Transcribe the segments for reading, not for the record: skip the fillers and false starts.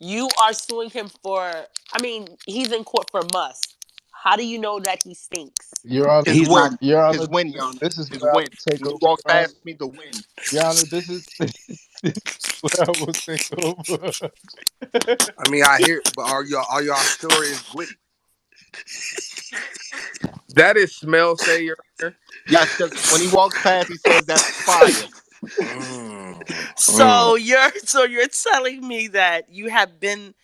You are suing him for. I mean, he's in court for must. How do you know that he stinks? Your Honor, His He's not. win. Your His Honor, win, Your Honor. this is His where I win. will take When he over. walks Your Honor, past me, the win. Your Honor, this is this is where I will take over. I mean, I hear, but are y'all sure it's Gwitty? That is smell say, Your Honor. Yes, because when he walks past, he says that's fire. Mm, mm. So you're telling me that you have been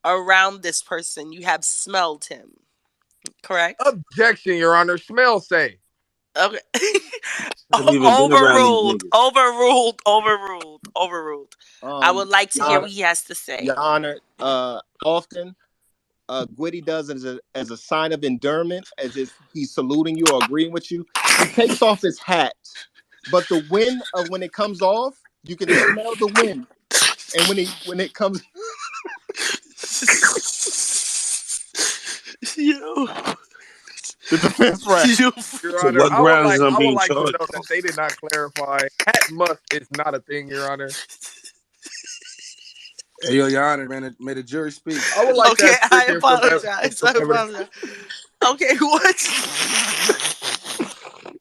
around this person, you have smelled him, correct? Objection, Your Honor. Smell say. Okay. Haven't even been around these Overruled, niggas. overruled, overruled, overruled. I would like to Your hear Honor, what he has to say. Your Honor, often Gwitty does as a sign of endearment, as if he's saluting you or agreeing with you. He takes off his hat, but the wind of when it comes off, you can smell the wind. And when it comes, Yo, the defense right. yo. Your So Honor, what grounds is I'm I would being like to charged know that on? they did not clarify. Hat must is not a thing, Your Honor. Hey, yo, Your Honor, man, may the jury speak. I would like Okay, that I stricken apologize. from I evidence. apologize. Okay, what?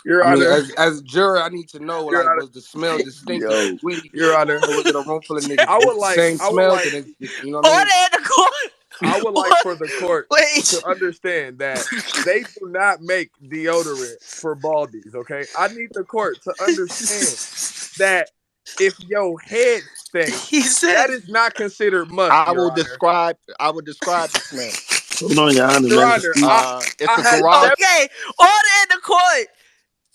Your I mean, Honor, as a juror, I need to know, Your like, Honor, was the smell distinctive Yo, to Gwitty, Your Honor. or was it a room full of niggas? It's the same I would smell, like, and it's, you know what I Order mean? in the court. I would like What? for the court to Wait. understand that they do not make deodorant for baldies. Okay, I need the court to understand that if your head stinks, He said, that is not considered must, I Your will Honor. describe. I will describe the smell. hold on, Your Honor, Your let him Honor, speak. It's I a had garage. never. okay, order in the court.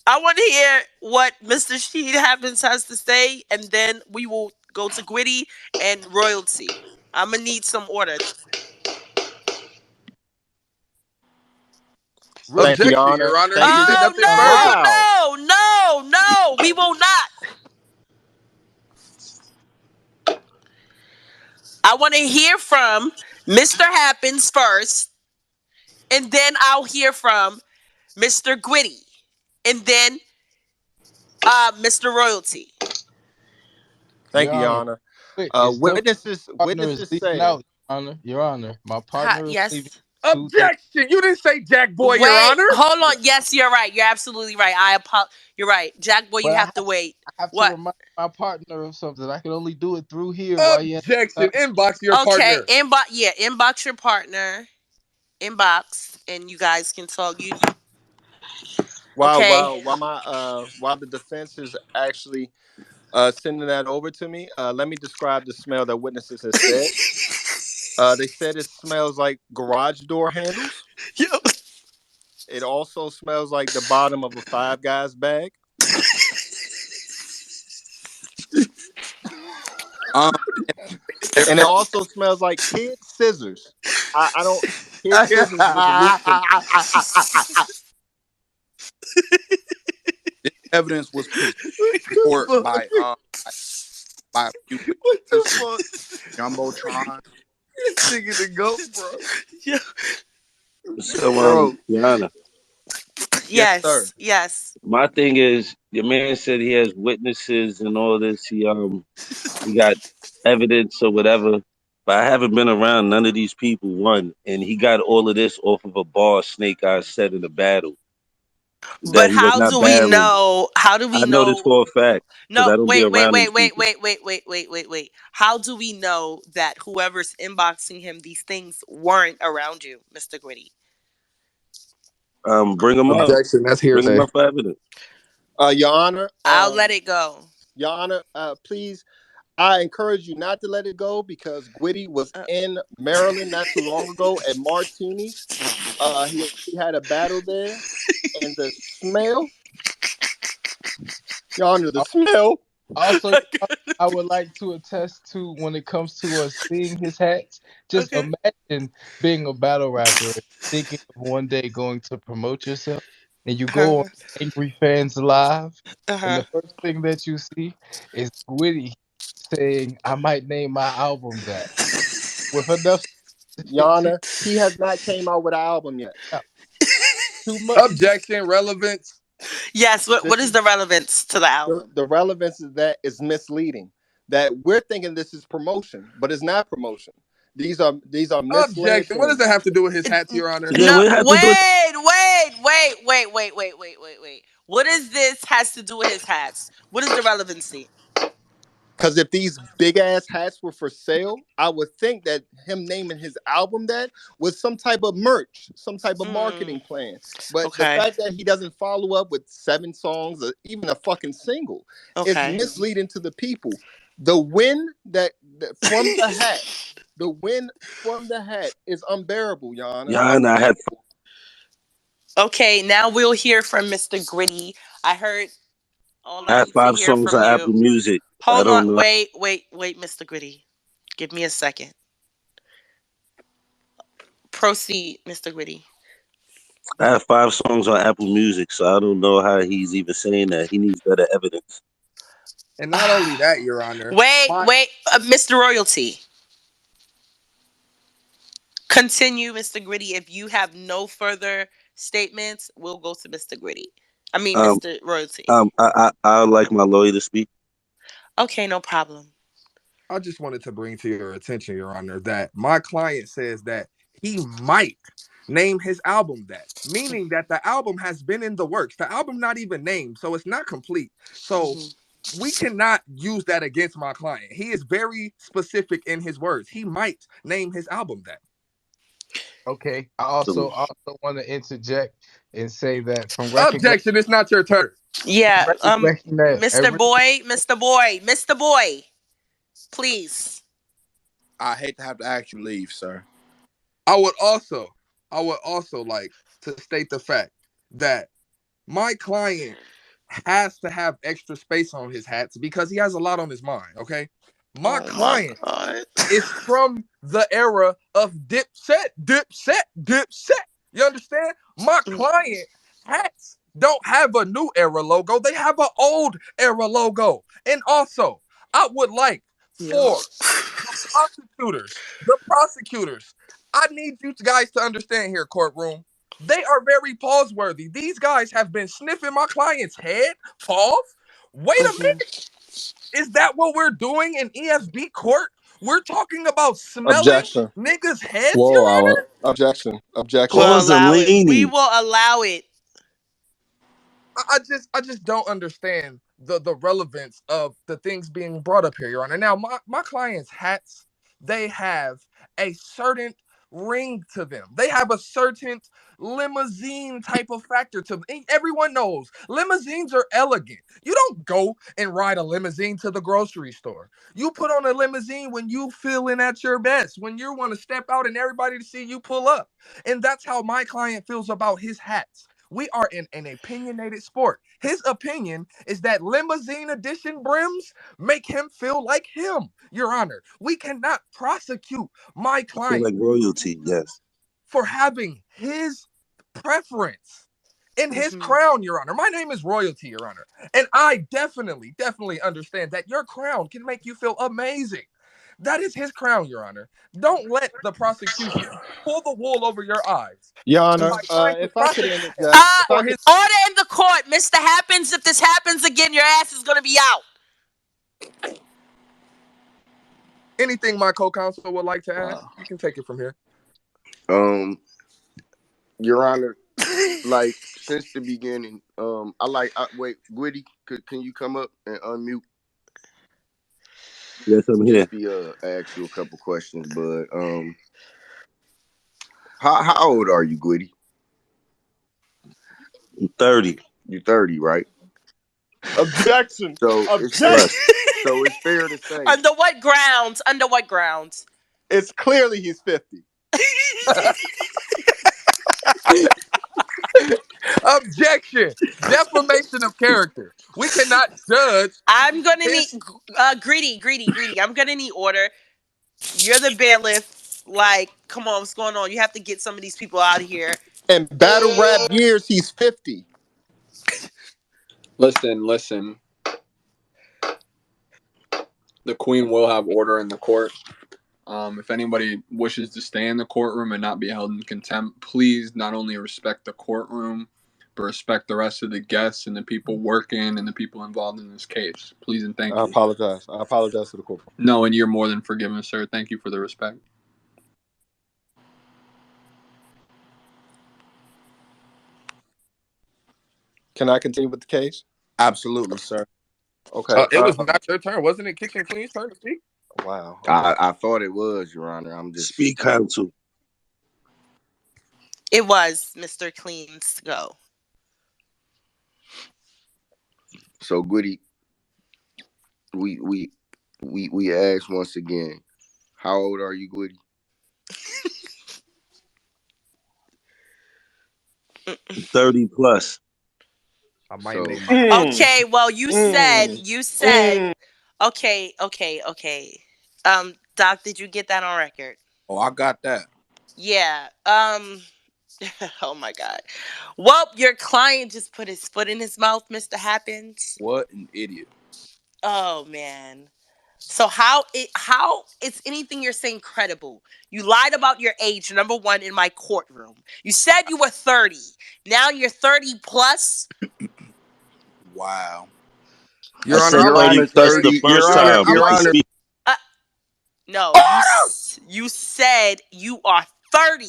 I want to hear what Mr. Sheed Happens has to say, and then we will go to Gwitty and Royalty. I'm going to need some order. Thank you, Your Objection, Honor. Your Honor. Thank He you, said Oh, nothing Honor, further. wow. no, no, no, no. We will not. I want to hear from Mr. Happens first, and then I'll hear from Mr. Gwitty, and then Mr. Royalty. Thank Your you, Your Honor, Honor. quick, it's still partner is Witnesses leaving say out. Your Honor, Your Honor, my partner is leaving Yes. 2:30. Objection. You didn't say Jakkboy, Your Wait, Honor. hold on. Yes, you're right. You're absolutely right. You're right. Jackboy, you But have to wait. I have to What? remind my partner of something. I can only do it through here while he has. Objection. Inbox your Okay, partner. inbox. Yeah, inbox your partner. Inbox, and you guys can talk. You okay? while the defense is actually sending that over to me, let me describe the smell that witnesses have said. They said it smells like garage door handles. Yo. It also smells like the bottom of a Five Guys bag. Um, And it also smells like kid scissors. I don't. Kid scissors with the loop. this evidence was presented What the by fuck? by a few What the witnesses, fuck? jumbotron. This nigga the goat, bro. Yo. So, Bro. Your Honor, Yes, sir. Yes. Yes. my thing is, your man said he has witnesses and all this. He got evidence or whatever. But I haven't been around none of these people. One, and he got all of this off of a bar Snake Eyes said in the battle that But he was how not do we battling. know? How do we I know this know? for a fact because No, I don't be wait, wait, around wait, these wait, people. wait, wait, wait, wait, wait, wait. How do we know that whoever's inboxing him these things weren't around you, Mr. Gritty? Bring them up. Objection. That's Bring them hearsay. up for evidence. Your Honor, I'll let it go. Your Honor, please, I encourage you not to let it go because Gwitty was Uh, in Maryland not too long ago at Martini's. He had a battle there, and the smell, Your Honor, the smell. Also, I would like to attest to when it comes to us seeing his hats. Just okay. imagine being a battle rapper, thinking of one day going to promote yourself, and you go on Uh-huh. Angry Fans Live, and Uh-huh. the first thing that you see is Gwitty saying, "I might name my album that," with enough Your sensitivity. Honor, he has not came out with an album yet. Too much. Objection. Relevance. Yes. What This is is the relevance to the album? the relevance is that is misleading. That we're thinking this is promotion, but it's not promotion. These are misleading Objection. What does things. that have to do with his hats, Your Honor? Yeah, No, what have to do with wait. What does this has to do with his hats? What is the relevancy? Because if these big ass hats were for sale, I would think that him naming his album that was some type of merch, some type of Mm, marketing plan. But the okay. fact that he doesn't follow up with 7 songs or even a fucking single is Okay. misleading to the people. The win from the hat, the win from the hat is unbearable, Your Honor. y'all? And I had Okay, now we'll hear from Mr. Gritty. I heard all I I had need to 5 hear songs from on you. Apple Music. I Hold don't on. know. Wait, Mr. Gritty. Give me a second. Proceed, Mr. Gritty. I have 5 songs on Apple Music, so I don't know how he's even saying that. He needs better evidence. And not only that, Your Honor, Mr. Royalty. Continue, Mr. Gritty. If you have no further statements, we'll go to Mr. Gritty. I mean, Um, Mr. Royalty. I would like my lawyer to speak. Okay, no problem. I just wanted to bring to your attention, Your Honor, that my client says that he might name his album that, meaning that the album has been in the works. The album not even named, so it's not complete. So Mhm. we cannot use that against my client. He is very specific in his words. He might name his album that. Okay. I So, also want to interject and say that Objection, it's not your turn. from Yeah, recollection that Mr. Boy, Mr. Boy, please. I hate to have to ask you leave, sir. I would also, I would also like to state the fact that my client has to have extra space on his hats because he has a lot on his mind. Okay, my Oh my client god. is from the era of Dipset. You understand? My client hats don't have a new era logo; they have an old era logo. And also, I would like Yo. for the prosecutors. I need you guys to understand here, courtroom. They are very pause worthy. These guys have been sniffing my client's head. Pause. Wait a Mhm. minute. Is that what we're doing in EFB court? We're talking about smelling Objection. niggas' heads, Your Whoa, Honor? objection. Objection. We'll pause and allow it. We leaning. will allow it. I just don't understand the relevance of the things being brought up here, Your Honor. Now, my clients' hats, they have a certain ring to them. They have a certain limousine type of factor to them. And everyone knows limousines are elegant. You don't go and ride a limousine to the grocery store. You put on a limousine when you feeling at your best, when you want to step out and everybody to see you pull up. And that's how my client feels about his hats. We are in an opinionated sport. His opinion is that limousine edition brims make him feel like him, Your Honor. We cannot prosecute my I feel client like royalty. Yes. for having his preference in his Mhm. crown, Your Honor. My name is Royalty, Your Honor. And I definitely understand that your crown can make you feel amazing. That is his crown, Your Honor. Don't let the prosecution pull the wool over your eyes Your by Honor, trying to if I could prosecute interject, if I for could, his Order in the court, Mr. Happens. If this happens again, your ass is gonna be out. anything my co-counsel would like to add. wow. You can take it from here. Um, Your Honor, like since the beginning, wait, Gwitty, can you come up and unmute? Yes, I'm here. Just be ask you a couple questions, but how old are you, Gwitty? I'm 30 You 30, right? Objection. So Objection. plus. so it's fair to say, Under what grounds? Under what grounds? It's clearly he's 50. Objection, defamation of character. We cannot judge I'm gonna his. need greedy. I'm gonna need order. You're the bailiff. Like, come on, what's going on? You have to get some of these people out of here. In battle rap years, he's 50. Listen. The Queen will have order in the court. If anybody wishes to stay in the courtroom and not be held in contempt, please not only respect the courtroom, but respect the rest of the guests and the people working and the people involved in this case. Please and thank I you. apologize. I apologize to the corporal. No, and you're more than forgiven, sir. Thank you for the respect. Can I continue with the case? Absolutely, sir. Okay. It was not your turn, wasn't it? Kitchen Clean's turn to speak. Wow. I thought it was, Your Honor. I'm just Speak counsel. It was Mr. Clean's go. so Gwitty. We asked once again. How old are you, Gwitty? 30 plus. I might So name my. Okay, well, you said, okay. Doc, did you get that on record? Oh, I got that. Yeah. Oh my God. Well, your client just put his foot in his mouth, Mr. Happens. What an idiot. Oh man. So how is anything you're saying credible? You lied about your age, number one, in my courtroom. You said you were 30. Now you're 30 plus. Wow. Your I Honor, said I Your like 30 Honor, you, plus sir. the 30. first Your Sir, Honor, time. I You Your can like Honor. speak. No, you said you are 30.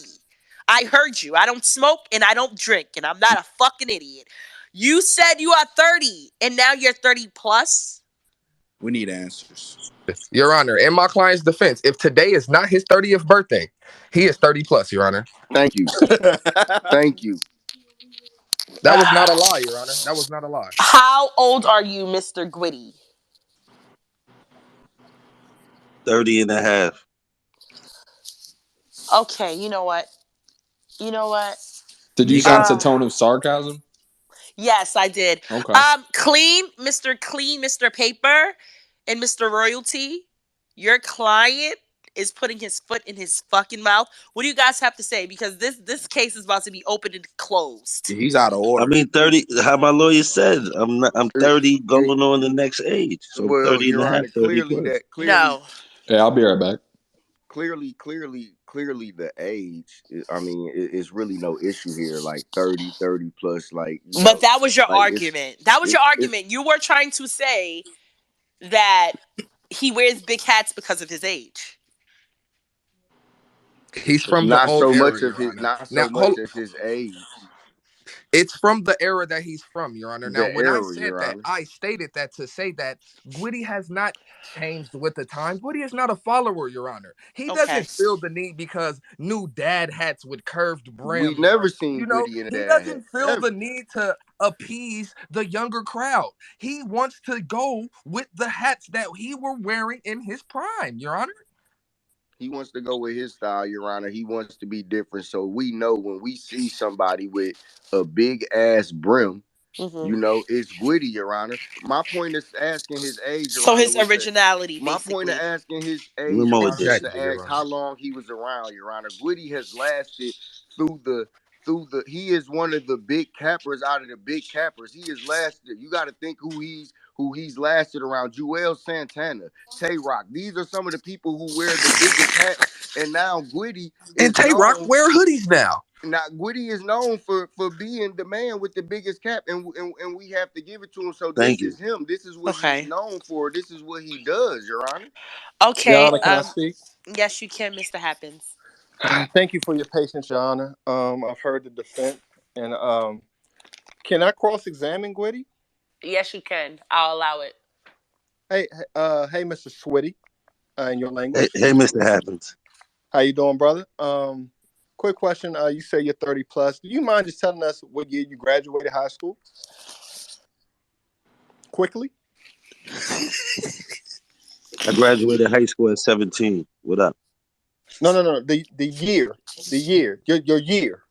I heard you. I don't smoke and I don't drink and I'm not a fucking idiot. You said you are 30 and now you're 30 plus? We need answers. Your Honor, in my client's defense, if today is not his 30th birthday, he is 30 plus, Your Honor. Thank you. Thank you. That was not a lie, Your Honor. That was not a lie. How old are you, Mr. Gwitty? 30 and a half. Okay, you know what? You know what? Did you You got sense a tone of sarcasm? Yes, I did. Okay. Clean, Mr. Paper, and Mr. Royalty. Your client is putting his foot in his fucking mouth. What do you guys have to say? Because this case is about to be opened and closed. He's out of I order. mean 30, how my lawyer said, I'm 30 It- going on the next age. So well, 30 and a Your half, Honor, 30 clearly plus. No. Yeah, I'll be right back. clearly the age. I mean, it's really no issue here. Like 30, 30 plus. Like But that was your like it's argument. That was your it's argument. You were trying to say that he wears big hats because of his age. He's from the not old so era, much of Your his Honor. not Now, so much of his age. it's from the era that he's from, Your Honor. Now, The when I era, said Your that, Honor. I stated that to say that Gwitty has not changed with the time. Gwitty is not a follower, Your Honor. He Okay. doesn't feel the need because new dad hats with curved We brims, never or seen you know, Gwitty in a he dad hat. doesn't feel Ever. the need to appease the younger crowd. He wants to go with the hats that he were wearing in his prime, Your Honor. He wants to go with his style, Your Honor. He wants to be different. So we know when we see somebody with a big ass brim, Mm-hmm. it's Gwitty, Your Honor. My point is asking his age, Your So Honor, his was to originality, my point of basically. asking his age, Your Limo Honor, is edition. to Exactly, ask Your how Honor. long he was around, Your Honor. Gwitty has lasted through the he is one of the big cappers out of the big cappers. He has lasted. You got to think who he's lasted around. Joel Santana, Tay Rock. These are some of the people who wear the biggest hats. And now Gwitty And is Tay Rock known. wear hoodies now. Now Gwitty is known for being the man with the biggest cap, and we have to give it to him. So Thank this you. is him. This is what he's Okay. known for. This is what he does, Your Honor. Your Okay. Honor, can I speak? Yes, you can, Mr. Happens. Thank you for your patience, Your Honor. I've heard the defense, and can I cross-examine Gwitty? Yes, you can. I'll allow it. Hey, Mr. Switty, in your Hey, language. hey, Mr. Happens. How you doing, brother? Quick question. You say you're 30 plus. Do you mind just telling us what year you graduated high school? Quickly. I graduated high school at 17. What up? No. The year. The year. Your year.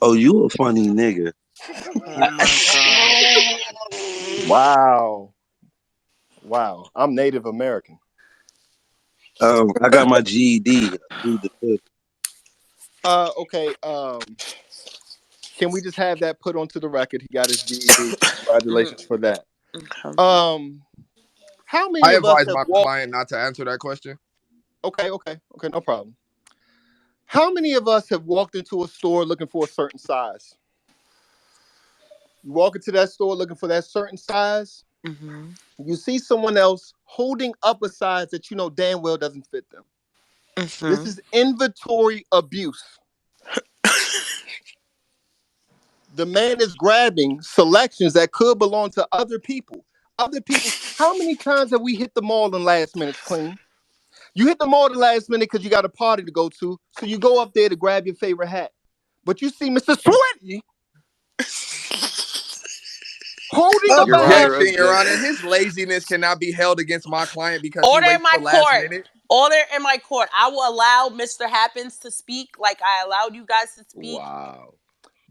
Oh, you a funny nigga. Oh my God. Wow. Wow. I'm Native American. I got my GED. I plead the fifth. Okay. Can we just have that put onto the record? He got his GED. Congratulations for that. Okay. How many I of us advise have my walked? client not to answer that question. Okay, no problem. How many of us have walked into a store looking for a certain size? You walk into that store looking for that certain size. Mm-hmm. You see someone else holding up a size that you know damn well doesn't fit them. This Mm-hmm. is inventory abuse. The man is grabbing selections that could belong to other people. Other people. How many times have we hit the mall in last minutes, Clean? You hit the mall the last minute because you got a party to go to, so you go up there to grab your favorite hat. But you see Mr. Sweaty holding up a Your Honor, hat. Objection, Your Honor. objection. His laziness cannot be held against my client because he Order in waits my till last court. minute. Order in my court. I will allow Mr. Happens to speak like I allowed you guys to speak. Wow.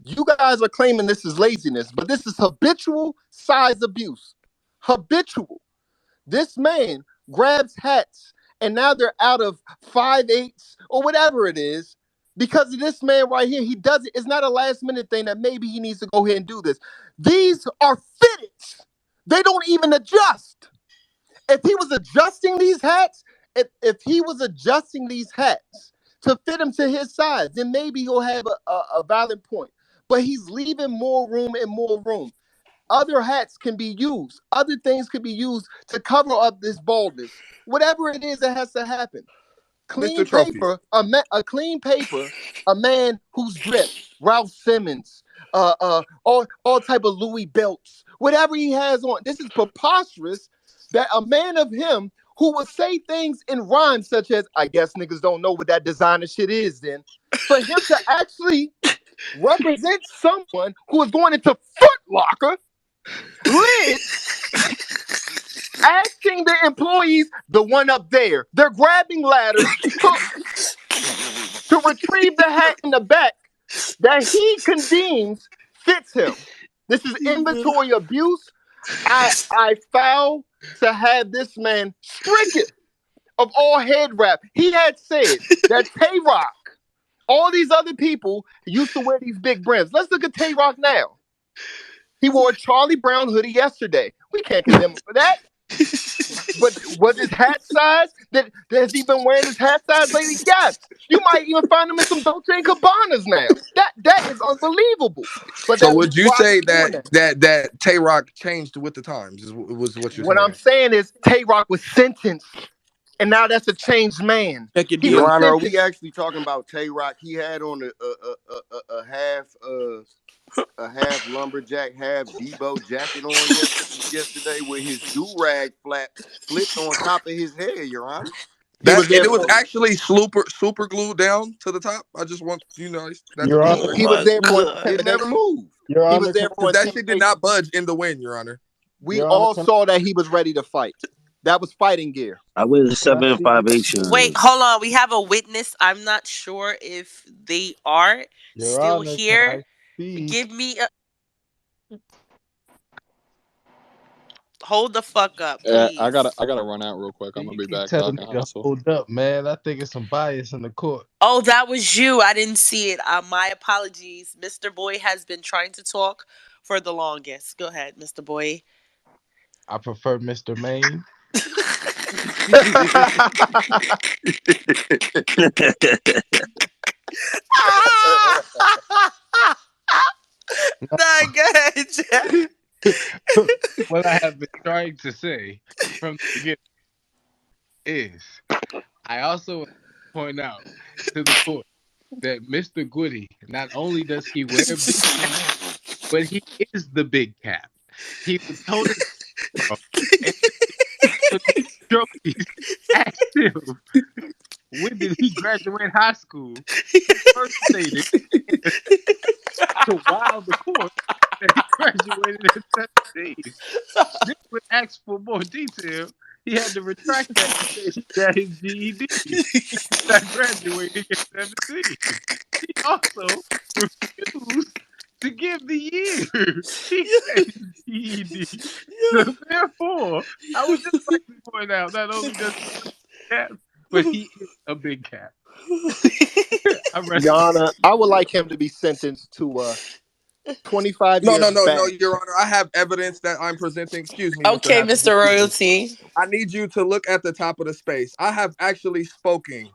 You guys are claiming this is laziness, but this is habitual size abuse. Habitual. This man grabs hats, and now they're out of 5/8 or whatever it is. Because of this man right here, he does it. It's not a last minute thing that maybe he needs to go ahead and do this. These are fitted. They don't even adjust. If he was adjusting these hats, if he was adjusting these hats to fit him to his size, then maybe he'll have a valid point. But he's leaving more room and more room. Other hats can be used. Other things can be used to cover up this baldness. Whatever it is that has to happen. Mr. Clean Trophy. paper, a clean paper, a man who's dripped. Ralph Simmons, all type of Louis belts, whatever he has on. This is preposterous that a man of him who will say things in rhymes such as, I guess niggas don't know what that designer shit is then, for him to actually represent someone who is going into Foot Locker, lid, asking the employees, the one up there, they're grabbing ladders to retrieve the hat in the back that he condeems fits him. This is inventory abuse. I foul to have this man stricken of all head wrap. He had said that Tay Rock, all these other people used to wear these big brims. Let's look at Tay Rock now. He wore a Charlie Brown hoodie yesterday. We can't condemn him for that. But was his hat size? Has he been wearing his hat size lately? Yes. You might even find him in some Dolce and Cabana's now. That is unbelievable. But So that would Tay you Rock say is doing that. that Tay Rock changed with the times? Was what you're What I'm saying? saying is Tay Rock was sentenced, and now that's a changed man. Check your He was Your deal. Honor, are we sentenced. actually talking about Tay Rock? He had on a half lumberjack, half Debo jacket on yesterday with his do rag flipped on top of his head. Your Honor. He That was and there it was for actually super glued down to the top. I just want that to Your be Honor, Oh clear. he was my there for It never intimidation. moved. Your He was Honor, there for Because that shit did intimidation. not budge in the wind, Your Honor. We Your Honor, all saw that he was ready to fight. That was fighting gear. I wear can I 7 and speak? 5/8 Wait, shines. hold on. We have a witness. I'm not sure if they are Your still Honor, can here. I speak? Give me a hold the fuck up, I gotta please. run out real quick. I'm gonna You be keep back, so I telling can me to hustle. hold up, man. I think it's some bias in the court. Oh, that was you. I didn't see it. My apologies. Mr. Boy has been trying to talk for the longest. Go ahead, Mr. Boy. I prefer Mr. Maine. Nah, go ahead, Jack. What I have been trying to say from the beginning is I also point out to the court that Mr. Gwitty, not only does he wear big cap, but he is the big cap. He was told it wrong. And when Mr. Trophies asked him when did he graduate high school, he first stated to wow the court that he graduated at 17. Then when asked for more detail, he had to retract that and say he got his GED. He's not graduating at 17. He also refused to give the year he got his GED. So therefore, I would just like to point out not only does he wear a cap, but he is a big cap. I rest my Yana, I would like him to be sentenced to 25 No, years no, no, no, back. Your Honor. I have evidence that I'm presenting. Excuse me, Mr. Okay, Happens. Mr. Excuse me. Royalty. I need you to look at the top of the space. I have actually spoken.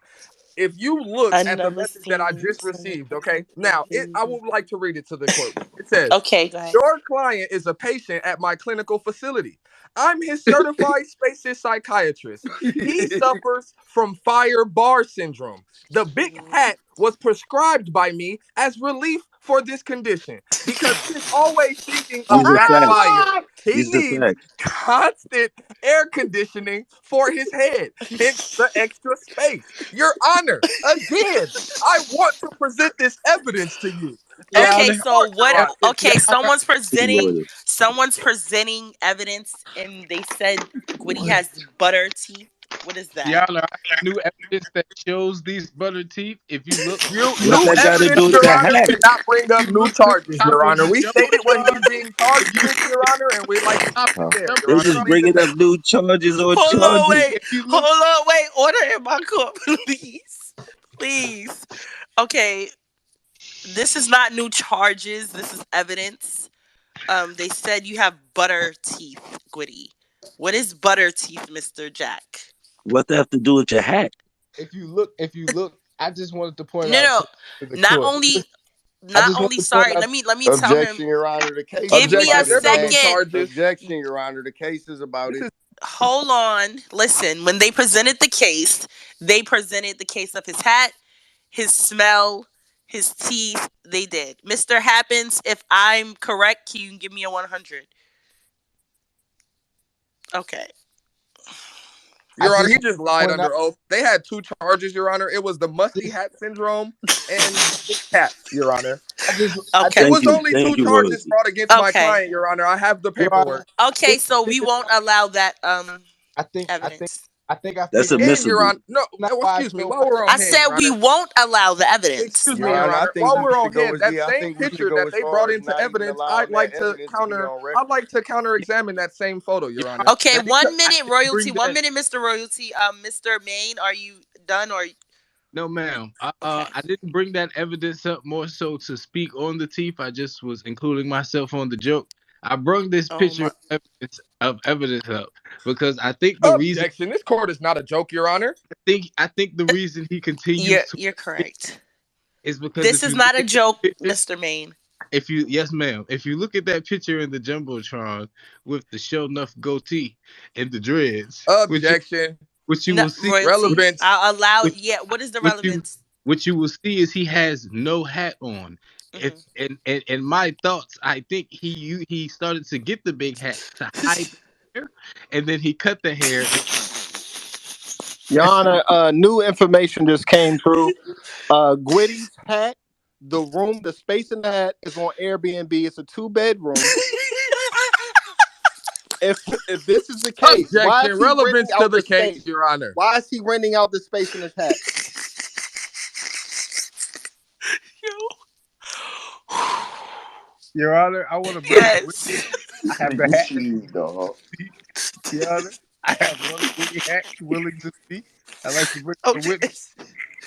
If you look I at the never message that I seen you just say received, okay? Now, I would like to read it to the courtroom. It says, okay, go ahead. your client is a patient at my clinical facility. I'm his certified spacist psychiatrist. He suffers from fire bar syndrome. The big hat was prescribed by me as relief for this condition. Because because he is always thinking of These are that facts. fire. He These are needs facts. constant air conditioning for his head, hence the extra space. Your Honor, again, I want to present this evidence to you. Your Okay, Honor. so what? Your Okay, Honor. someone's presenting evidence, and they said Gwitty has butter teeth. What is Your that? Honor, I have new evidence that shows these butter teeth. If you look, What New that got to evidence, do with Your the Honor, hat? cannot bring if up you new look to the charges, top Your of Honor. the We stated what he's jumbotron, being charged if you with, Your Honor, and we'd like to top keep it of there, the Your They Honor. just jumbotron, Please bringing up attention. new charges on Hold on, charges. wait. if you look, Hold on, wait. Order in my court, please. Please. Okay, this is not new charges. This is evidence. They said you have butter teeth, Gwitty. What is butter teeth, Mr. Jack? What that have to do with your hat? if you look, I just wanted to point No, out no. to the Not court. only, I not just want only. to point Sorry. out. Let me tell him. Objection, Your Honor. The case Give is me a about Objection. his There are no new hat. second. charges. Objection, Your Honor. The case is about it. Hold on. Listen. When they presented the case of his hat, his smell, his teeth. They did. Mr. Happens. If I'm correct, can you give me a 100? Okay. Your I Honor, just he want just to lied point out. under oath. They had two charges, Your Honor. It was the musty hat syndrome and big cats, Your Honor. I Okay. It Thank was you, only thank two you, charges royalty. brought against my Okay. client, Your Honor. I have the Your Honor, paperwork. Okay. this, So this we is won't allow that I think evidence. I That's figured out And Your admissible. Honor, no, not why I excuse me, chose while not we're to. I on hand, said Your we Honor. won't allow the evidence. Excuse me, Your Your Honor, I Honor. think While we we're should on go hand, as that I same think we should picture go that as they far brought as into not even evidence, allowing that evidence to be on I'd record. like to counter-examine that same photo, Your Your Honor. Honor, Okay, I didn't, 1 minute royalty. bring One that. minute, Mr. Royalty. Mr. Main, are you done or No, ma'am. okay? I didn't bring that evidence up more so to speak on the teeth. I just was including myself on the joke. I brought this Oh picture my. of evidence up because I think the reason Objection. This court is not a joke, Your Honor. I think the reason he continues to You're correct. is because This if is you look not a at that joke, picture, Mr. Main. if you yes, ma'am, if you look at that picture in the jumbotron with the show enough goatee and the dreads, Objection. which you No will see, royalty. Relevance. I'll allow. which Yeah. What is the what you relevance? what you will see is he has no hat on. If Hmm. and my thoughts, I think he started to get the big hat to hide the hair, and then he cut the hair. And Your Honor, new information just came through. Gwitty's hat, the room, the space in the hat is on Airbnb. It's a 2 bedroom. If this is the case, why is Objection. he renting Relevance to out the the case, space? Your Honor. Why is he renting out the space in his hat? Your Honor, I want to bring a witness. Yes. I have the Nigga hat cheese, dog. to speak. Your Honor, I have one witty hat willing to speak. I'd like to bring a Okay. witness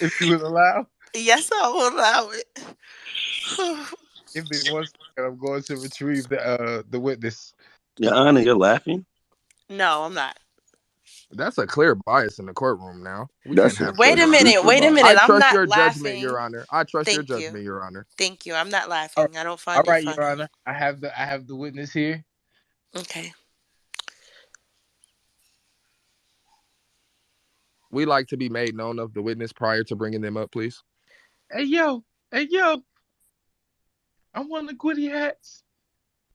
if you would allow. Yes, I will allow it. Give me 1 second. I'm going to retrieve the witness. Your Honor, you're laughing. No, I'm not. That's a clear bias in the courtroom now. We can't That's a have that, Wait a Your Honor. minute. super Wait a bias. minute. I I'm trust not your judgment, Your laughing. Honor. I trust your Thank you. judgment, Your Honor. Thank you. I'm not All right, laughing. I don't all find it right, Your funny. Honor. I have the witness here. Okay. We like to be made known of the witness prior to bringing them up, please. Hey yo, I'm one of the Gwitty hats.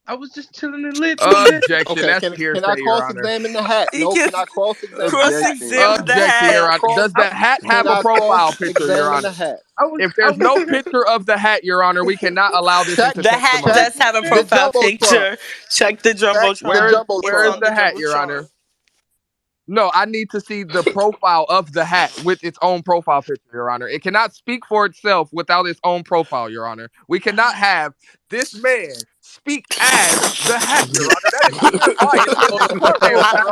I was just chilling in lids one day. Objection. Okay, That's can I hearsay, Your Honor. cross-examine the hat? You No, can can I cross-examine the hat? Objection. cross-examine the Objection, Can Your I hat. Honor. cross? Does the hat Can have a I profile picture, Your cross-examine Honor? the hat? If I there's was no picture of the hat, Your Honor, we cannot allow this Check, into The hat testimony. check does have a the profile jumbotron. picture. Check the Check the jumbotron. It's Where is jumbotron. on the the hat, Your jumbotron. Honor? No, I need to see the profile of the hat with its own profile picture, Your Honor. It cannot speak for itself without its own profile, Your Honor. We cannot have this man speak as the hat, Your Honor. That is clear bias in this courtroom, Your Honor.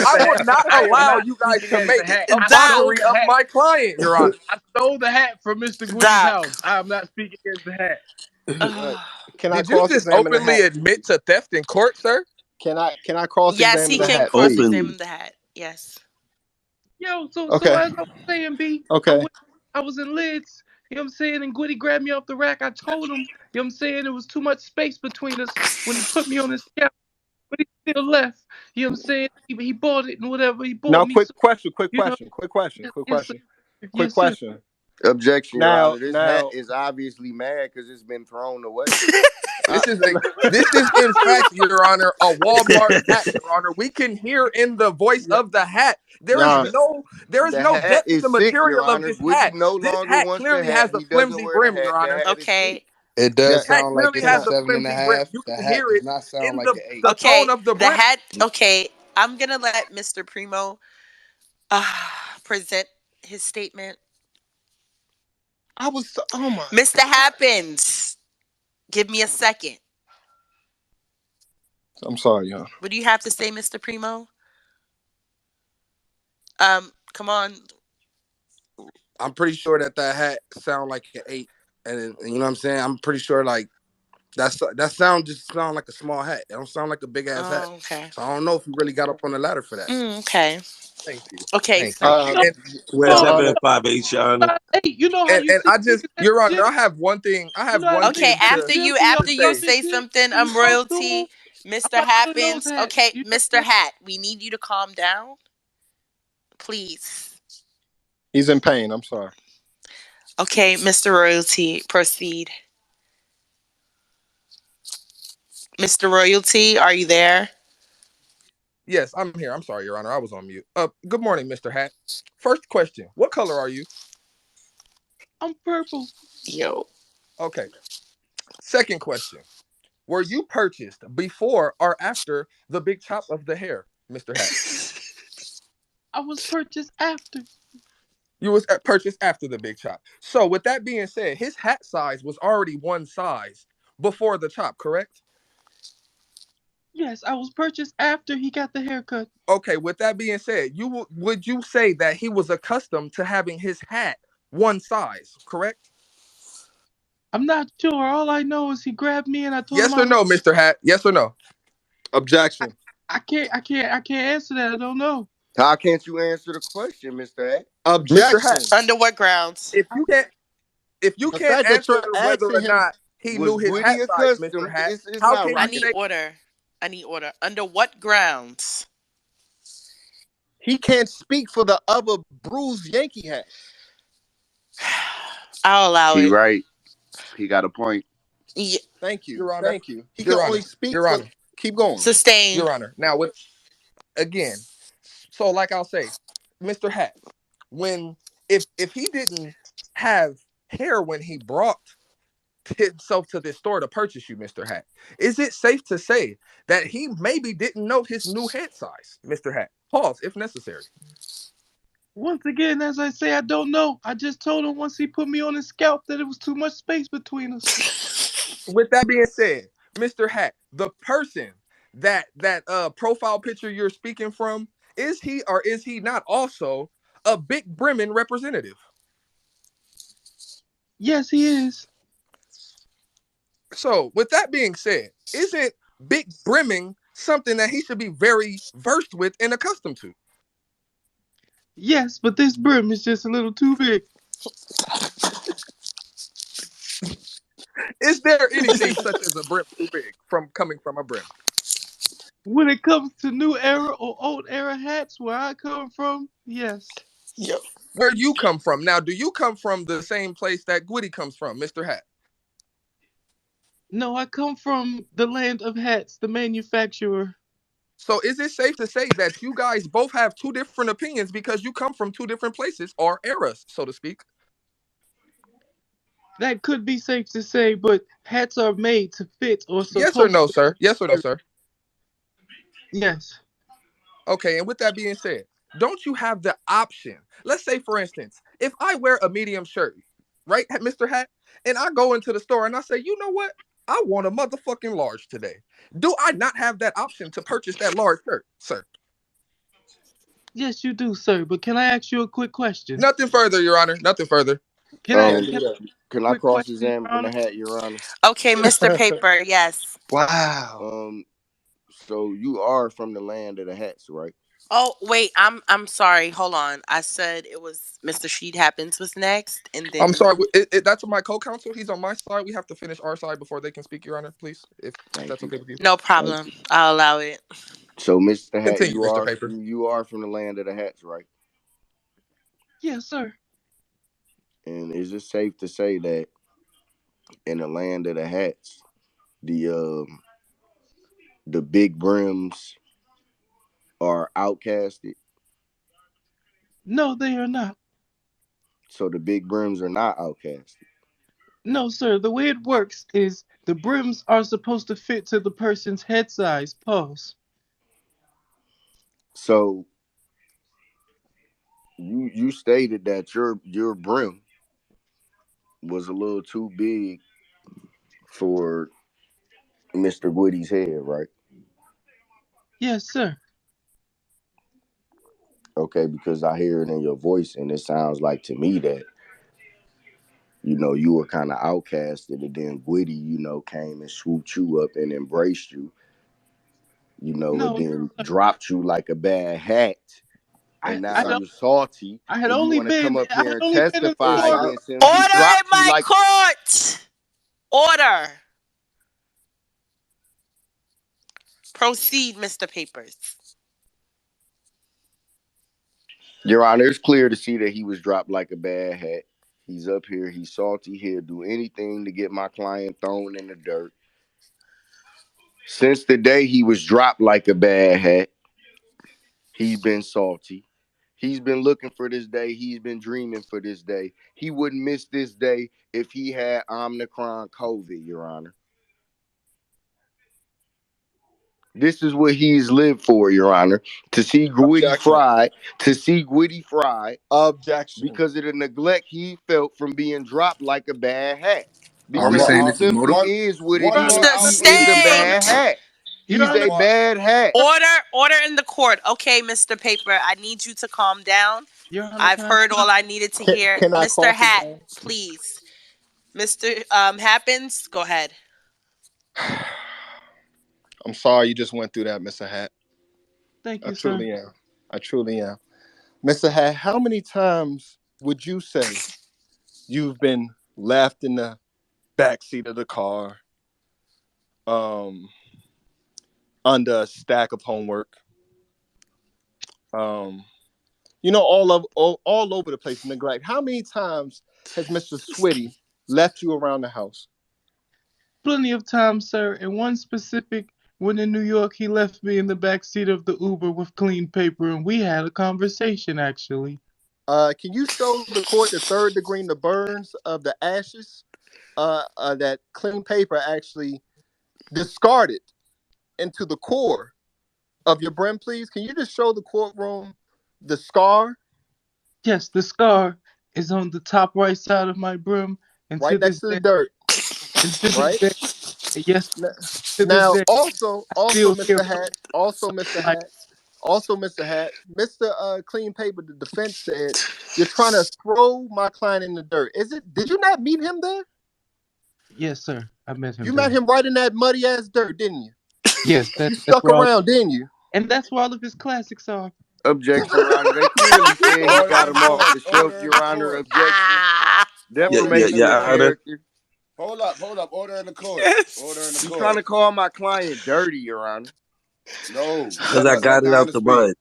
I will not I am allow not you guys speaking to as the make hat. a I stole mockery the of hat. my client, Your Honor. I stole the hat from Mr. Gwitty's Doc. house. I am not speaking as the hat. Can I Did you just cross-examine the openly hat? admit to theft in court, sir? Can I Yes, cross-examine he the can hat? Openly. cross-examine the hat. Yes. Yo, so Okay. as I was saying, B, Okay. I was in lids. You know what I'm saying? And Gwitty grabbed me off the rack. I told him, you know what I'm saying, there was too much space between us when he put me on his couch. But he still left. You know what I'm saying? He bought it and whatever. He bought Now, me. quick So, question. you know, yes, sir. Quick Yes, sir. question. Objection, Your Now, Honor. This hat is obviously mad because it's been thrown away. This is in fact, Your Honor, a Walmart hat, Your Honor. We can hear in the voice of the hat. There is Nah, The no hat depth to the is sick, Your material of Honor. this Gwitty hat. no This longer hat wants the clearly hat. has a He doesn't flimsy wear the brim, hat. Your The Honor. hat is sick. Okay. It This does that hat sound like clearly it's a has a No. 7.5. flimsy brim. You The can hat hear does it not sound in like an 8. the tone Okay. of the The brim. hat. Okay. I'm gonna let Mr. Primo present his statement. I was. Oh my Mr. god. Happens. Give me a second. I'm sorry, y'all. What do you have to say, Mr. Primo? Come on. I'm pretty sure that hat sound like an 8, and you know what I'm saying. I'm pretty sure like that sound just sound like a small hat. It don't sound like a big ass hat. Oh, okay. So I don't know if you really got up on the ladder for that. Okay. Thank you. Okay. Thank you. Uh, And We're Your Oh, 7 5 8, Your Honor. Hey, you know how you and see I niggas just, at Your the Honor, gym? I You have know how one niggas Okay. thing at the After gym you, be on after to you top say. of their say shit something, and you talk to them? royalty, I Mr. like one of those Happens. hats. Okay, You know Mr. what Hat, we need you to calm down, please. he's in pain. I'm sorry. Okay, Mr. Royalty, proceed. Mr. Royalty, are you there? Yes, I'm here. I'm sorry, Your Honor. I was on mute. Good morning, Mr. Hat. First question: what color are you? I'm purple. Yo. Okay. Second question: were you purchased before or after the big chop of the hair, Mr. Hat? I was purchased after. You was purchased after the big chop. So, with that being said, his hat size was already one size before the chop, correct? Yes, I was purchased after he got the haircut. Okay. With that being said, would you say that he was accustomed to having his hat one size, correct? I'm not sure. All I know is he grabbed me and I told him Yes I or was. no, Mr. Hat? Yes or no? Objection. I can't answer that. I don't know. how can't you answer the question, Mr. Hat? Mr. Hat, Objection. Under what grounds? if you can't if you The can't fact that answer you're whether asking or him, not he Was knew his Gwitty hat size, Mr. accustomed? Hat, It's how not can I you right. need say order. I need order. Under what grounds? he can't speak for the other bruised Yankee hat. I'll allow He it. right. He got a point. Yeah. Thank you. Your Honor? Thank you. He can Your only Honor, speak Your for. Honor, Keep going. Sustained. Your Honor. Now, with again, so like I'll say, Mr. Hat, when if he didn't have hair when he brought himself to this store to purchase you, Mr. Hat, is it safe to say that he maybe didn't know his new head size, Mr. Hat? Pause if necessary. Once again, as I say, I don't know. I just told him once he put me on his scalp that it was too much space between us. With that being said, Mr. Hat, the person that profile picture you're speaking from, is he or is he not also a big Bremen representative? Yes, he is. So, with that being said, isn't big brimming something that he should be very versed with and accustomed to? Yes, but this brim is just a little too big. Is there anything such as a brim too big from coming from a brim? When it comes to new era or old era hats, where I come from, yes. Yep. Where you come from? Now, do you come from the same place that Gwitty comes from, Mr. Hat? No, I come from the land of hats, the manufacturer. So is it safe to say that you guys both have two different opinions because you come from two different places or eras, so to speak? That could be safe to say, but hats are made to fit or Yes or supposed no, to. sir? Yes or no, sir? Yes. Okay, and with that being said, don't you have the option? Let's say, for instance, if I wear a medium shirt, right, Mr. Hat, and I go into the store and I say, you know what? I want a motherfucking large today. Do I not have that option to purchase that large shirt, sir? Yes, you do, sir. But can I ask you a quick question? Nothing further, Your Honor. Nothing further. Can't do Can I that. Can I quick cross question, Your examine the Honor? hat, Your Honor? Okay, Mr. Paper. Yes. Wow. So you are from the land of the hats, right? Oh wait, I'm sorry. Hold on. I said it was Mr. Sheet Happens was next, and I'm then sorry. That's my co-counsel. He's on my side. We have to finish our side before they can speak, Your Honor, please, if Thank that's you. okay with you. no Thank problem. you. I'll allow it. So, Mr. Hat, Continue, Mr. Paper. you are from the land of the hats, right? Yes, sir. And is it safe to say that in the land of the hats, the the big brims are outcasted. No, they are not. So the big brims are not outcasted. No, sir. The way it works is the brims are supposed to fit to the person's head size. Pause. So you stated that your brim was a little too big for Mr. Gwitty's head, right? Yes, sir. Okay, because I hear it in your voice, and it sounds like to me that you were kind of outcasted, and then Gwitty, came and swooped you up and embraced you, and No, then dropped you like a bad hat, I and now I had you're salty, I had and you only want to come been up I here had and only been in the testify Hey, court. against him. He Order in dropped you my like court. Order. Proceed, Mr. Papers. Your Honor. It's clear to see that he was dropped like a bad hat. He's up here. He's salty. He'll do anything to get my client thrown in the dirt. Since the day he was dropped like a bad hat, he's been salty. He's been looking for this day. He's been dreaming for this day. He wouldn't miss this day if he had Omicron COVID, Your Honor. This is what he's lived for, Your Honor. To see Gwitty objection. fried, to see Gwitty fried Objection. because of the neglect he felt from being dropped like a bad hat. Are we Because saying it this is simply motive? is what it One He's more is. the He outburst, is a please. bad state. hat. Your He's One Honor, a more. bad hat. Order in the court. Okay, Mr. Paper, I need you to calm down. Your Honor, I've can I heard speak? all I needed to Can, hear. can I Mr. cross Hat, examine? please. Mr. Happens, go ahead. I'm sorry you just went through that, Mr. Hat. Thank I you, sir. truly am. I truly am. Mr. Hat, how many times would you say you've been left in the back seat of the car, um, under a stack of homework, um, all over the place, neglect? How many times has Mr. Switty left you around the house? Plenty of time, sir. And one specific, when in New York, he left me in the back seat of the Uber with clean paper, and we had a conversation, actually. Can you show the court the third degree, the burns of the ashes, that clean paper actually discarded into the core of your brim, please? Can you just show the courtroom the scar Yes, the scar is on the top right side of my brim, and to right next this to the day, dirt, and to this right? day, yes, to this Now, day, also, I also, still hear Mr. from Hat, also, Mr. like, Hat, also, Mr. Hat, Mr. Clean Paper, the defense said you're trying to throw my client in the dirt. Is it? Did you not meet him there? yes, sir, I met him You met there. him right in that muddy ass dirt, didn't you? Yes, You that's stuck where all, around, didn't you? and that's where all of his classics are. Objection, Your Honor. They clearly said he Order got in him the off court. the shelf, Order in the Your Honor. court. Objection. Order in the Defamation of Your court. Honor. character. Hold up, hold up. Order in the court. Order in the Yes. He's trying court. to call my client dirty, Your Honor. No, Because I let got the it out honor the speak. mud.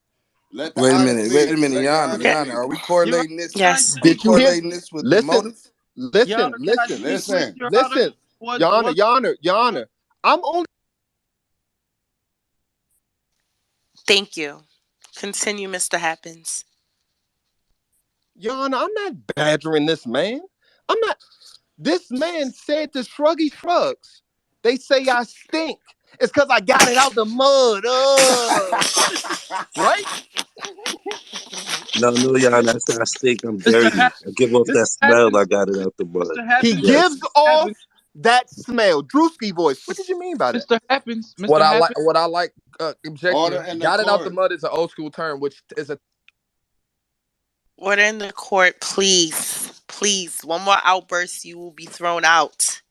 Let the Wait a honor minute. Wait speak. a minute, Let the Yana. honor Yeah. Yana, speak. are we Your Honor, correlating this? can I Yes. Are we speak, Did you hear? correlating this with the Listen, motive? Your listen, Honor, can I listen, speak, please, Listen. Your Honor? listen. Yana, One, Yana, Yana. I'm only Thank you. Continue, Mr. Happens. Yana. I'm not badgering this man. I'm not. This man said to Shruggy Shrugs. They say I stink. It's because I got it out the mud. Right? No, Your Honor. I said I stink. I'm Mr. dirty. Happens, I give off Mr. that smell. I Happens, got it out the mud. Mr. He Happens, Yes. gives off Happens, that smell. Drewski voice. What did you mean by that? Mr. Happens, What Mr. I like, Happens. what I like, Order objection. in the Got it out the court. mud is an old school term, which is a Order in the court, please. Please. One more outburst, you will be thrown out.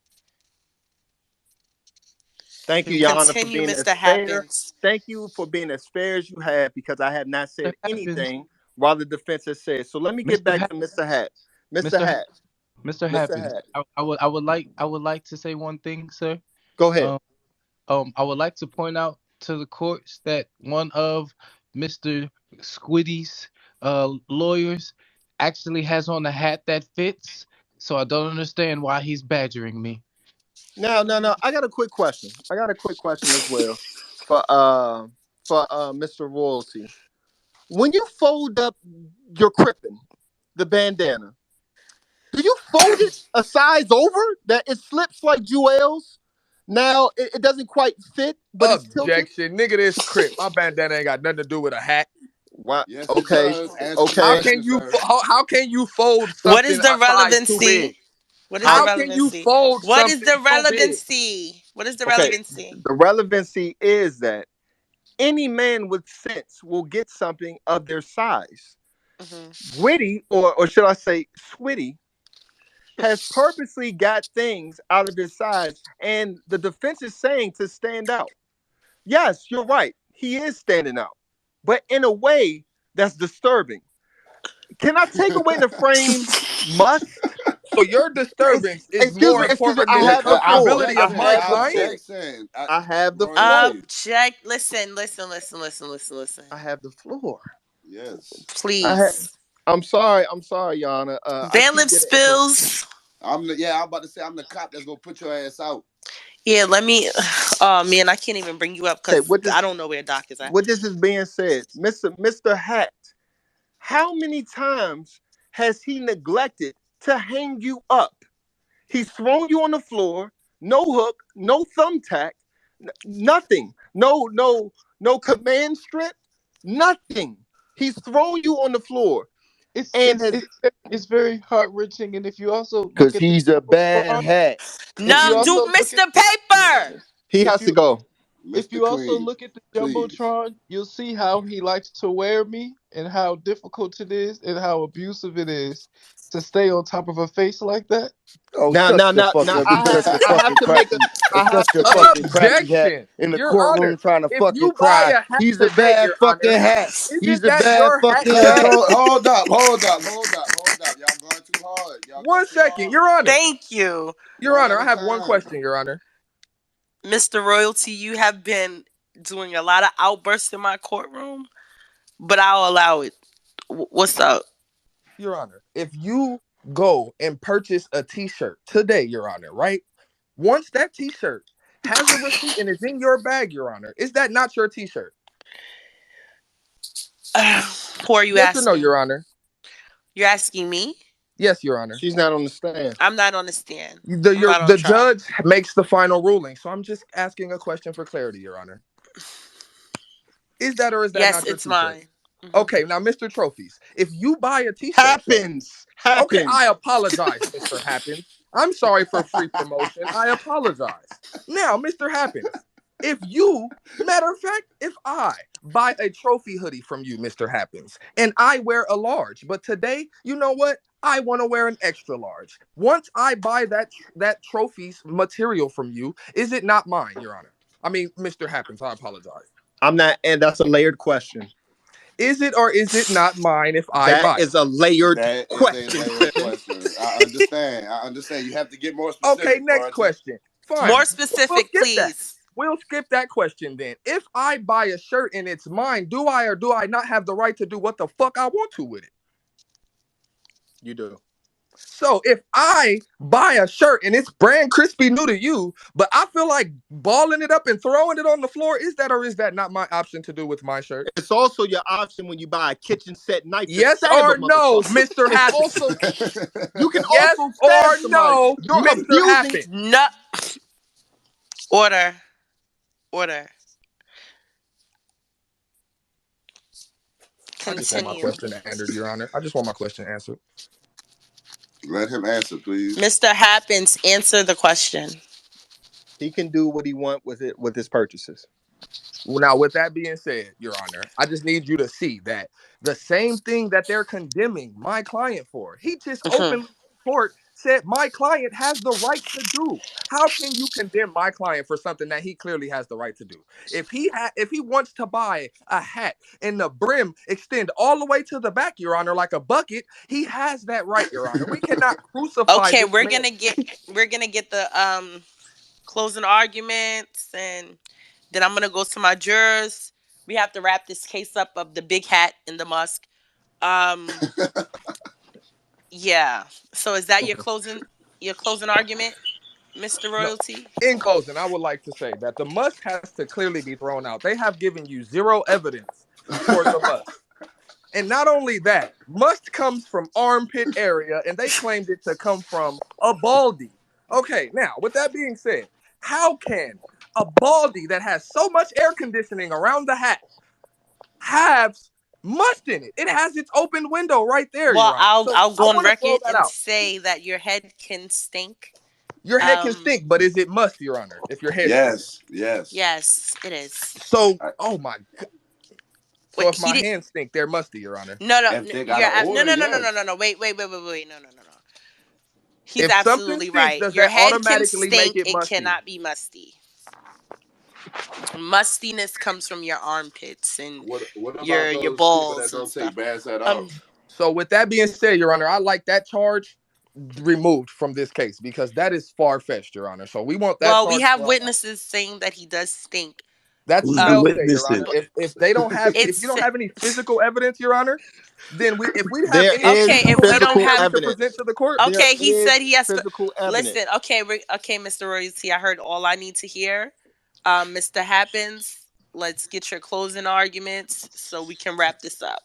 Thank you, Mr. Your Honor, for Continue, being Mr. as fair. Happens. Thank you for being as fair as you have, because I have not said Happens, anything while the defense has said. So let me get Mr. back to Happens, Mr. Hat. Mr. Mr. Hat. Mr. Mr. Happens. Hat. I would like to say one thing, sir. Go ahead. Um, I would like to point out to the courts that one of Mr. Squiddy's lawyers actually has on a hat that fits. So I don't understand why he's badgering me. Now, no, no. I got a quick question. I got a quick question as well for Mr. Royalty. When you fold up your crippin, the bandana, do you fold it a size over that it slips like Jewel's? Now it doesn't quite fit, but it's tilted. Objection, nigga. This crip. My bandana ain't got nothing to do with a hat. Wow. Yes, it Okay. does. Answer the How Okay. can question, you sir. how can you fold What is something the a size too relevancy? big? What is the How can you relevancy? fold What is something the too big? relevancy? What is the Okay. relevancy? The relevancy is that any man with sense will get something of their size. Hmm. Gwitty, or should I say Switty, has purposely got things out of his size, and the defense is saying to stand out. Yes, you're right. He is standing out, but in a way that's disturbing. Can I take away the frame must? So your disturbance is Excuse more me, excuse me. important I than the have the floor. comfortability I of my have the client. floor. Objection. I have the floor. Royalty. Object. Listen, listen, listen, listen, listen, listen. I have the floor. Yes. I have. Please. I'm sorry. I'm sorry, Yana. I keep Bailiff getting interrupted. spills. I'm about to say I'm the cop that's gonna put your ass out. Yeah, let me. Oh man, I can't even bring you up Okay, because I don't know where Doc is at. with this is being said, Mister Hat, how many times has he neglected to hang you up? He's thrown you on the floor, no hook, no thumbtack, nothing, no command strip, nothing. He's thrown you on the floor It's and it's has. it's it's very heart wrenching, and if you also look Cause at the he's a bad jumbotron, hat. if you No, do also look at Mr. Paper. He if has to you go. if Mr. you also Clean, look at the please. jumbotron, you'll see how he likes to wear me and how difficult it is and how abusive it is to stay on top of a face like that. Oh, Now, shut now, the now, fuck now. up. You such a I have fucking to make a. cracky, I have such a to make. fucking cracky hat Objection, in the Your courtroom Honor. trying to If fucking you buy cry. a hat He's a today, bad Your fucking Honor, hat. He's isn't a that bad your hat fucking Hey, hat. today? hold up. Y'all going too hard. Y'all going One too second, hard. Your Honor. Thank you, Your One Honor, at I a have one time. question, Your Honor. Mr. Royalty. You have been doing a lot of outbursts in my courtroom, but I'll allow it. What's up? Your Honor, if you go and purchase a T-shirt today, Your Honor, right? Once that T-shirt has a receipt and is in your bag, Your Honor, is that not your T-shirt? Who are you Yes or no, asking? Your Honor? You're asking me? Yes, Your Honor. She's not on the stand. I'm not on the stand. The I'm not on the trial. judge makes the final ruling, so I'm just asking a question for clarity, Your Honor. Is that or is that Yes, not your it's T-shirt? mine. Hmm. Okay, now, Mr. Trophies, if you buy a T-shirt, sir. Okay, Happens. I apologize, Mr. Happens. I'm sorry for free promotion. I apologize. Now, Mr. Happens, if you, matter of fact, if I buy a trophy hoodie from you, Mr. Happens, and I wear a large, but today, you know what? I want to wear an extra large. Once I buy that trophy's material from you, is it not mine, Your Honor? I mean, Mr. Happens, I apologize. I'm not, and that's a layered question. Is it or is it not mine if I That buy it? is a layered That is a question, layered sir. question. I understand. I understand. You have to get more Okay, specific, next Roger. question. Fine. More We'll specific, skip that. please. We'll skip that question then. If I buy a shirt and it's mine, do I or do I not have the right to do what the fuck I want to with it? You do. So if I buy a shirt and it's brand crispy new to you, but I feel like balling it up and throwing it on the floor, is that or is that not my option to do with my shirt? It's also your option when you buy a kitchen set knife to Yes stab a or no, motherfucker. Mr. It's Happens? also you can Yes also stab or somebody. no, You're Mr. abusing. Happens? No. Order. Order. I just want my Continue. question answered, Your Honor. I just want my question answered. Let him answer, please. Mr. Happens, answer the question. He can do what he want with it with his purchases. Well, now, with that being said, Your Honor, I just need you to see that the same thing that they're condemning my client for, he just Mhm. openly in court said my client has the right to do. How can you condemn my client for something that he clearly has the right to do? If he wants to buy a hat and the brim extend all the way to the back, Your Honor, like a bucket, he has that right, Your Honor. We cannot crucify Okay, this man. we're gonna get the closing arguments, and then I'm gonna go to my jurors. We have to wrap this case up of the big hat and the musk. Um, yeah. So is that your closing argument? Mr. No. Royalty? In closing, I would like to say that the must has to clearly be thrown out. They have given you zero evidence for the must. And not only that, must comes from armpit area, and they claimed it to come from a baldy. Okay, now with that being said, how can a baldy that has so much air conditioning around the hat have must in it? It has its open window right there, Well, Your Honor. I'll So I'll I go on want to throw record that and out. say that your head can stink. Your head can stink, but is it must, Your Honor? If your head stinks. Yes. Yes, it is. So, I- oh my God. So Wait, if he my did. hands stink, they're musty, Your Honor. No, no, If they got you're an no, order, no, no, no, no, yes. no, no. Wait. No. He's If something absolutely stinks, right. does Your that head can automatically make stink. it It musty? cannot be musty. Mustiness comes from your armpits and What about your those people that balls and don't take stuff. baths at Um, all? So with that being said, Your Honor, I like that charge removed from this case because that is far fetched, Your Honor. So we want that well, we charge have thrown out. witnesses saying that he does stink. That's Who's the smell say, Your witnesses? Honor. But If they don't have, if you it's don't have any physical evidence, Your Honor, then if we have There any is okay if physical we don't evidence physical that have. we could present evidence. to the court, There Okay, he is said he has. physical evidence. Listen, okay, okay, Mr. Royalty, I heard all I need to hear. Mr. Happens, let's get your closing arguments so we can wrap this up.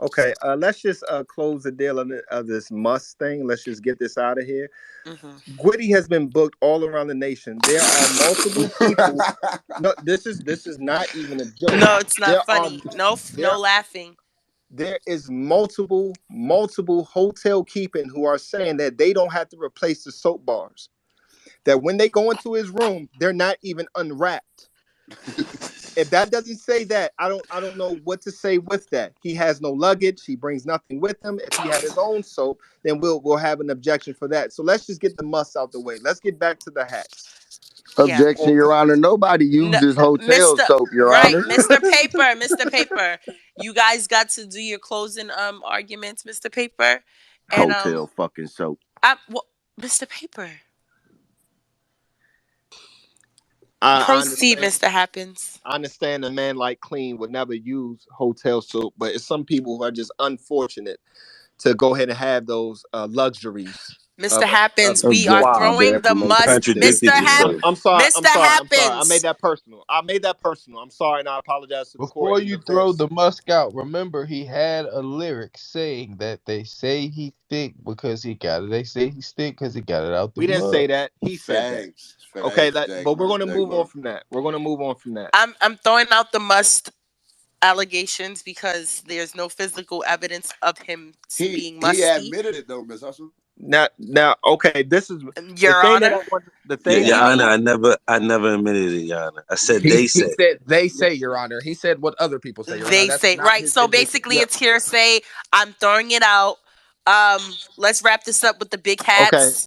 Okay, let's just close the deal of this must thing. Let's just get this out of here. Hmm. Gwitty has been booked all around the nation. There are multiple people. No, this is not even a joke. No, it's not There are funny. No, no there laughing. there is multiple hotel keeping who are saying that they don't have to replace the soap bars. That when they go into his room, they're not even unwrapped. If that doesn't say that, I don't know what to say with that. He has no luggage. He brings nothing with him. If he had his own soap, then we'll have an objection for that. So let's just get the must out the way. Let's get back to the hats. Yeah. Objection, Your Honor. Nobody No, uses hotel Mr. soap, Your Right, Honor. Mr. Paper, Mr. Paper. You guys got to do your closing arguments, Mr. Paper. And Hotel fucking soap. well, Mr. Paper. I Proceed, understand. Mr. Happens. I understand a man like Qleen would never use hotel soap, but it's some people who are just unfortunate to go ahead and have those luxuries Mr. of Happens, we are Objection, throwing the defamation. must. Contradicted yourself. I'm sorry. Mr. I'm sorry. I'm sorry. I made Happens. that personal. I'm sorry, and I apologize to the court Before and you the throw defense. the musk out, remember he had a lyric saying that they say he stink because he got it. They say he stink because he got it out the We didn't say mud. that. He said that. Okay, Facts, but we're going to move on Jackboy. from that. We're going to move on from that. I'm throwing out the must allegations because there's no physical evidence of him being He musty. admitted it though, Miss Hustle. Now, okay. This is the Your thing that Honor. I want. The Your, thing Your that He Honor, I never admitted it, Your Honor. I said he they he said. said they say, Your Honor. He said what other people say, Your Honor. They That's say not right. his So admission. basically, it's hearsay. I'm throwing it out. Let's wrap this up with the big okay. hats.